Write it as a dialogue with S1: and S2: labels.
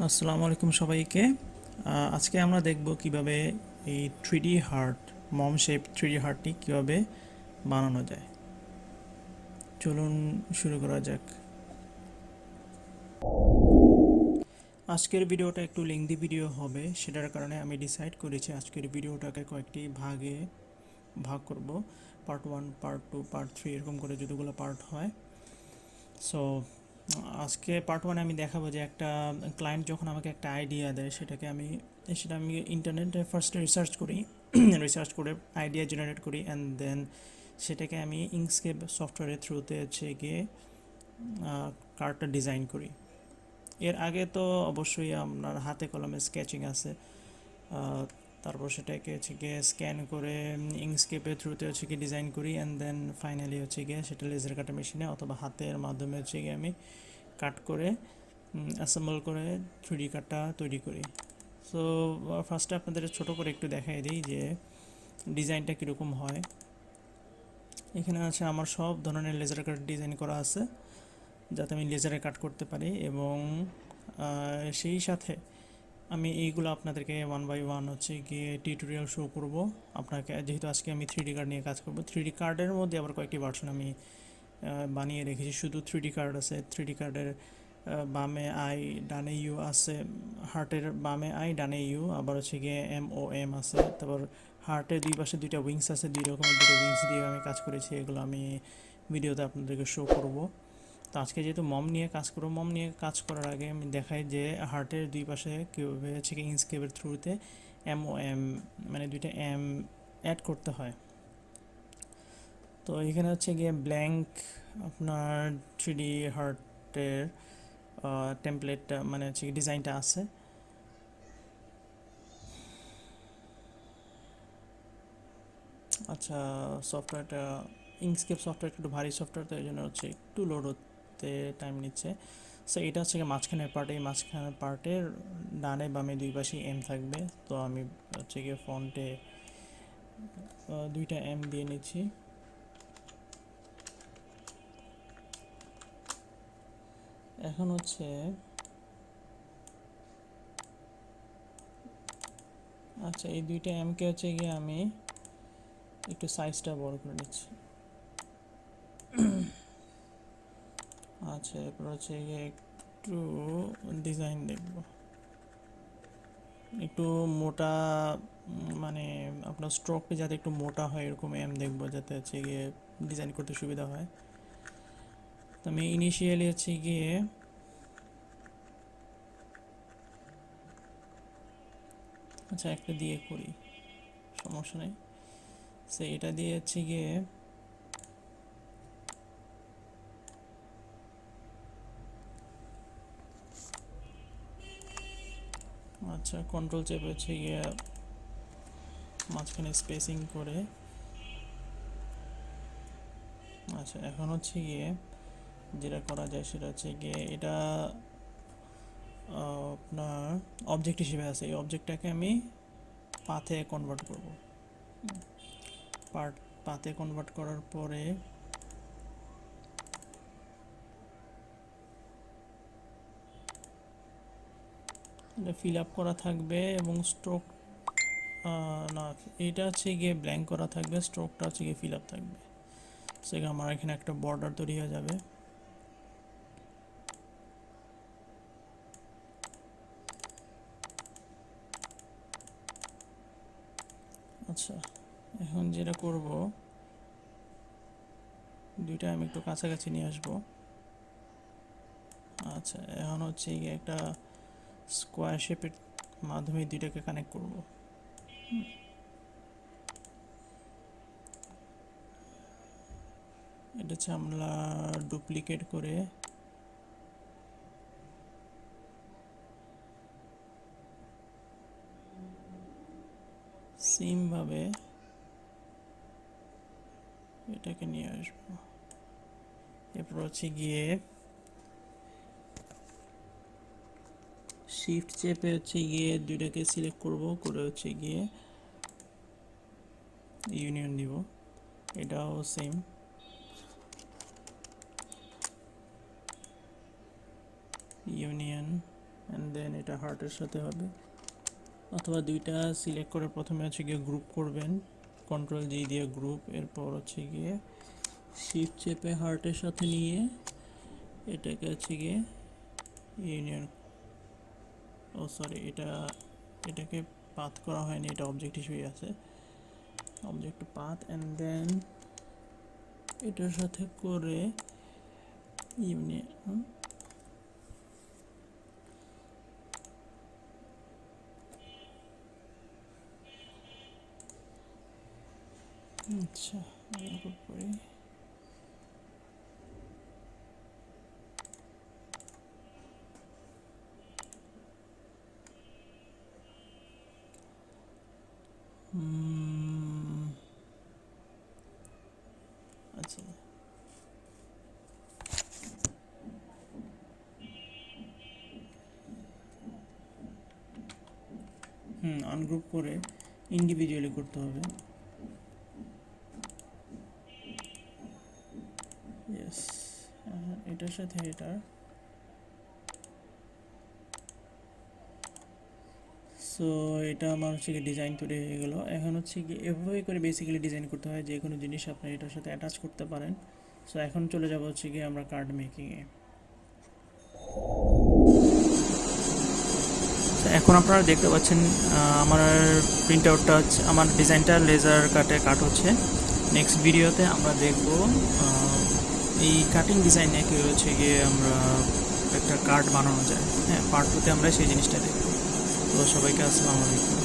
S1: আসসালামু আলাইকুম সবাইকে। আজকে আমরা দেখব কিভাবে এই 3D হার্ট মম শেপ 3D হার্টটি কিভাবে বানানো যায়। চলুন শুরু করা যাক। আজকের ভিডিওটা একটু লেংদি ভিডিও হবে, সেটার কারণে আমি ডিসাইড করেছি আজকের ভিডিওটাকে কয়েকটি ভাগে ভাগ করব। পার্ট 1, পার্ট 2, পার্ট 3 এরকম করে যতগুলো পার্ট হয়। সো আজকে পার্ট 1 আমি দেখাবো যে একটা ক্লায়েন্ট যখন আমাকে একটা আইডিয়া দেয় সেটা আমি ইন্টারনেটে ফার্স্টে রিসার্চ করি রিসার্চ করে আইডিয়া জেনারেট করি অ্যান্ড দেন সেটাকে আমি ইঙ্কস্কেপ সফটওয়্যারের থ্রুতে গিয়ে কার্ডটা ডিজাইন করি। এর আগে তো অবশ্যই আপনার হাতে কলমে স্কেচিং আছে, তারপর সেটাকে গিয়ে স্ক্যান করে ইঙ্কস্কেপের থ্রুতে গিয়ে ডিজাইন করি অ্যান্ড দেন ফাইনালি গিয়ে সেটা লেজার কাটার মেশিনে অথবা হাতের মাধ্যমে গিয়ে আমি কাট করে অ্যাসেম্বল করে 3D কার্ডটা তৈরি করি। সো ফার্স্টে আপনাদের ছোট করে একটু দেখাই দিই যে ডিজাইনটা কীরকম হয়। এখানে আছে আমার সব ধরনের লেজার কাট ডিজাইন করা আছে যাতে আমি লেজারে কাট করতে পারি, এবং সেই সাথে আমি এইগুলো আপনাদেরকে ওয়ান বাই ওয়ান গিয়ে টিউটোরিয়াল শো করব আপনাকে, যেহেতু আজকে আমি 3D কার্ড নিয়ে কাজ করব। 3D কার্ডের মধ্যে আবার কয়েকটি ভার্সন আমি বানিয়ে রেখেছি। শুধু 3D কার্ড আছে, 3D কার্ডের বামে আই ডানে ইউ আছে, হার্টের বামে আই ডানে ইউ, আবার গিয়ে MOM আছে, তারপর হার্টের দুই পাশে দুইটা উইংস আছে, দুই রকমের দুটো উইংস দিয়ে আমি কাজ করেছি। এগুলো আমি ভিডিওতে আপনাদেরকে শো করব। তো আজকে যেহেতু মম নিয়ে কাজ করবো, মম নিয়ে কাজ করার আগে আমি দেখাই যে হার্টের দুই পাশে কীভাবে ইনস্কেপের থ্রুতে MOM মানে দুইটা এম অ্যাড করতে হয়। তো এখানে গিয়ে ব্ল্যাঙ্ক আপনার 3D হার্টের টেমপ্লেটটা মানে ডিজাইনটা আছে। আচ্ছা, সফটওয়্যারটা ইঙ্কস্কেপ সফটওয়্যারটা একটু ভারী সফটওয়্যার, তো এই জন্য একটু লোড হতে টাইম নিচ্ছে। সো এটা মাঝখানের পার্ট, এই মাঝখানের পার্টের ডানে বামে দুই পাশেই এম থাকবে। তো আমি গিয়ে ফন্টে দুইটা এম দিয়ে নিচ্ছি। এখন আচ্ছা, এই দুইটা এমকে গিয়ে আমি একটু সাইজটা বড় করে নিচ্ছি। আচ্ছা, এরপর গিয়ে একটু ডিজাইন দেখব, একটু মোটা, মানে আপনার স্ট্রোকটা যাতে একটু মোটা হয় এরকম এম দেখবো, যাতে গিয়ে ডিজাইন করতে সুবিধা হয়। তো আমি ইনিশিয়ালি গিয়ে আচ্ছা একটা দিয়ে করি, সমস্যা নেই। সে এটা দিয়ে গিয়ে আচ্ছা কন্ট্রোল চেপে গিয়ে মাঝখানে স্পেসিং করে। আচ্ছা, এখন গিয়ে যেটা করা যায় সেটা গিয়ে এটা আপনার অবজেক্ট হিসেবে আছে, এই অবজেক্টটাকে আমি পাথে কনভার্ট করব। পাথে কনভার্ট করার পরে এটা ফিল আপ করা থাকবে এবং স্ট্রোক না, এটা গিয়ে ব্ল্যাঙ্ক করা থাকবে, স্ট্রোকটা গিয়ে ফিল আপ থাকবে। সেখানে আমার এখানে একটা বর্ডার তৈরি হয়ে যাবে। আচ্ছা, এখন যেটা করব, দুইটা আমি একটু কাছাকাছি নিয়ে আসবো। আচ্ছা, এখন গিয়ে একটা স্কোয়ার শেপের মাধ্যমে দুইটাকে কানেক্ট করব। এটা আমরা ডুপ্লিকেট করে সেমভাবে এটাকে নিয়ে আসবো। এরপর গিয়ে শিফট চেপে গিয়ে দুইটাকে সিলেক্ট করব, করে গিয়ে ইউনিয়ন দিব। এটাও সেম, ইউনিয়ন অ্যান্ড দেন এটা হার্টের সাথে হবে, অথবা দুইটা সিলেক্ট করে প্রথমে হচ্ছে গিয়ে গ্রুপ করবেন, কন্ট্রোল জি দিয়ে গ্রুপ, এরপর হচ্ছে গিয়ে শিফট চেপে হার্টের সাথে নিয়ে এটাকে হচ্ছে গিয়ে ইউনিয়ন, ও সরি এটাকে পাথ করা হয়নি, এটা অবজেক্ট হিসেবেই আছে, অবজেক্ট পাথ, অ্যান্ড দেন এটার সাথে করে ইউনিয়ন, আচ্ছা ইনপুট করি, আচ্ছা আনগ্রুপ করে ইন্ডিভিজুয়ালি করতে হবে। ইয়েস, এটার সাথে এটা, সো এটা আমার হচ্ছে কি ডিজাইন তৈরি হয়ে গেল। এখন হচ্ছে কি এভাবে করে বেসিক্যালি ডিজাইন করতে হয়, যে কোনো জিনিস আপনি এটার সাথে অ্যাটাচ করতে পারেন। সো এখন চলে যাব হচ্ছে কি আমরা কার্ড মেকিংয়ে। এখন আপনারা দেখতে পাচ্ছেন আমার প্রিন্ট আউটটা হচ্ছে, আমার ডিজাইনটা লেজার কাটে কাট হচ্ছে। নেক্সট ভিডিওতে আমরা দেখব এই কাটিং ডিজাইনে কি হচ্ছে গিয়ে আমরা একটা কার্ড বানানো যায়। হ্যাঁ, পার্ট 2তে আমরা সেই জিনিসটা দেখব। তো সবাইকে আসসালামু আলাইকুম।